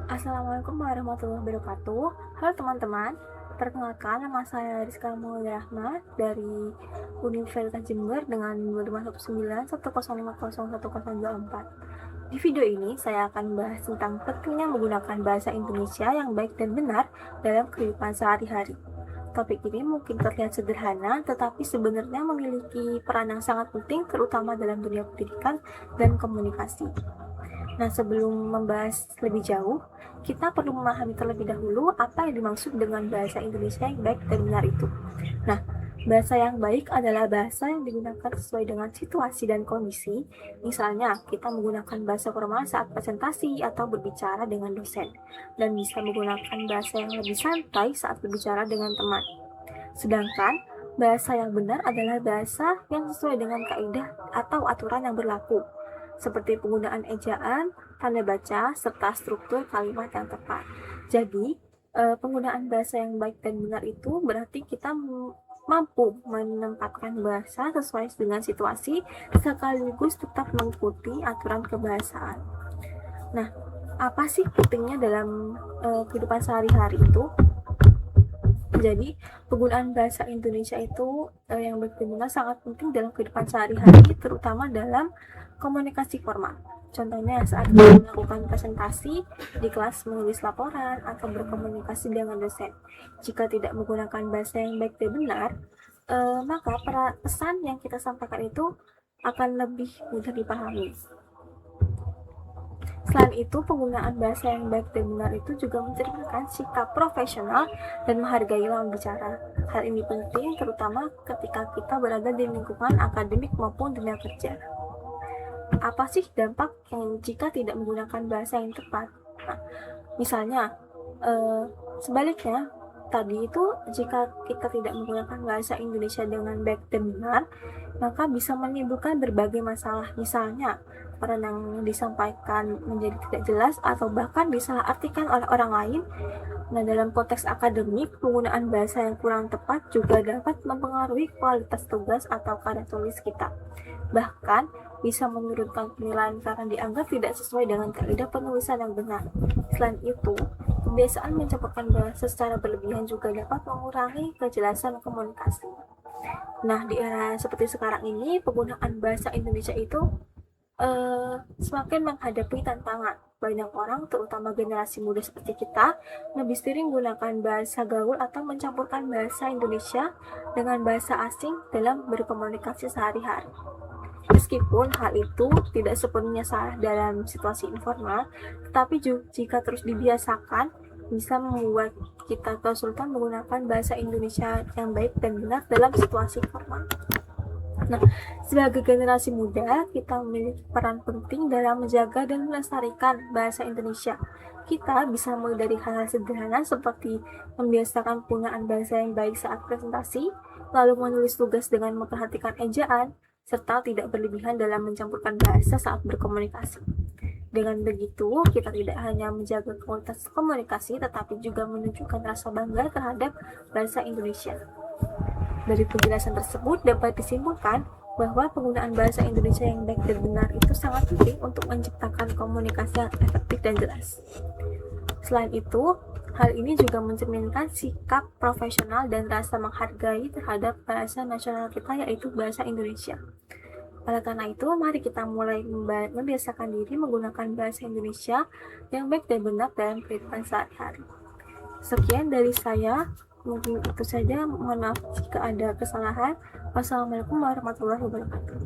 Assalamualaikum warahmatullahi wabarakatuh. Halo teman-teman, perkenalkan nama saya Rizka Maulida Rahma dari Universitas Jember dengan nomor 51910501024. Di video ini saya akan membahas tentang pentingnya menggunakan bahasa Indonesia yang baik dan benar dalam kehidupan sehari-hari. Topik ini mungkin terlihat sederhana, tetapi sebenarnya memiliki peran yang sangat penting terutama dalam dunia pendidikan dan komunikasi. Nah, sebelum membahas lebih jauh, kita perlu memahami terlebih dahulu apa yang dimaksud dengan bahasa Indonesia yang baik dan benar itu. Nah, bahasa yang baik adalah bahasa yang digunakan sesuai dengan situasi dan kondisi. Misalnya, kita menggunakan bahasa formal saat presentasi atau berbicara dengan dosen, dan bisa menggunakan bahasa yang lebih santai saat berbicara dengan teman. Sedangkan, bahasa yang benar adalah bahasa yang sesuai dengan kaidah atau aturan yang berlaku, seperti penggunaan ejaan, tanda baca, serta struktur kalimat yang tepat. Jadi, penggunaan bahasa yang baik dan benar itu berarti kita mampu menempatkan bahasa sesuai dengan situasi sekaligus tetap mengikuti aturan kebahasaan. Nah, apa sih pentingnya dalam kehidupan sehari-hari itu? Jadi, penggunaan bahasa Indonesia itu yang benar-benar sangat penting dalam kehidupan sehari-hari, terutama dalam komunikasi formal. Contohnya saat kita melakukan presentasi di kelas, menulis laporan, atau berkomunikasi dengan dosen. Jika tidak menggunakan bahasa yang baik dan benar, maka pesan yang kita sampaikan itu akan lebih mudah dipahami. Selain itu, penggunaan bahasa yang baik dan benar itu juga mencerminkan sikap profesional dan menghargai lawan bicara. Hal ini penting terutama ketika kita berada di lingkungan akademik maupun dunia kerja. Apa sih dampak yang jika tidak menggunakan bahasa yang tepat? Nah, misalnya, sebaliknya, tadi itu jika kita tidak menggunakan bahasa Indonesia dengan baik dan benar, maka bisa menimbulkan berbagai masalah. Misalnya, peran yang disampaikan menjadi tidak jelas atau bahkan disalahartikan oleh orang lain. Nah, dalam konteks akademik, penggunaan bahasa yang kurang tepat juga dapat mempengaruhi kualitas tugas atau karya tulis kita. Bahkan, bisa menurunkan penilaian karena dianggap tidak sesuai dengan kaidah penulisan yang benar. Selain itu, kebiasaan mencampurkan bahasa secara berlebihan juga dapat mengurangi kejelasan komunikasi. Nah, di era seperti sekarang ini, penggunaan bahasa Indonesia itu semakin menghadapi tantangan. Banyak orang, terutama generasi muda seperti kita, lebih sering menggunakan bahasa gaul atau mencampurkan bahasa Indonesia dengan bahasa asing dalam berkomunikasi sehari-hari. Meskipun hal itu tidak sepenuhnya salah dalam situasi informal, tetapi jika terus dibiasakan, bisa membuat kita kesulitan menggunakan bahasa Indonesia yang baik dan benar dalam situasi formal. Nah, sebagai generasi muda, kita memiliki peran penting dalam menjaga dan melestarikan bahasa Indonesia. Kita bisa mulai dari hal-hal sederhana seperti membiasakan penggunaan bahasa yang baik saat presentasi, lalu menulis tugas dengan memperhatikan ejaan, serta tidak berlebihan dalam mencampurkan bahasa saat berkomunikasi. Dengan begitu, kita tidak hanya menjaga kualitas komunikasi, tetapi juga menunjukkan rasa bangga terhadap bahasa Indonesia. Dari penjelasan tersebut dapat disimpulkan bahwa penggunaan bahasa Indonesia yang baik dan benar itu sangat penting untuk menciptakan komunikasi yang efektif dan jelas. Selain itu, hal ini juga mencerminkan sikap profesional dan rasa menghargai terhadap bahasa nasional kita, yaitu bahasa Indonesia. Oleh karena itu, mari kita mulai membiasakan diri menggunakan bahasa Indonesia yang baik dan benar dalam kehidupan sehari-hari. Sekian dari saya, mungkin itu saja. Mohon maaf jika ada kesalahan. Wassalamualaikum warahmatullahi wabarakatuh.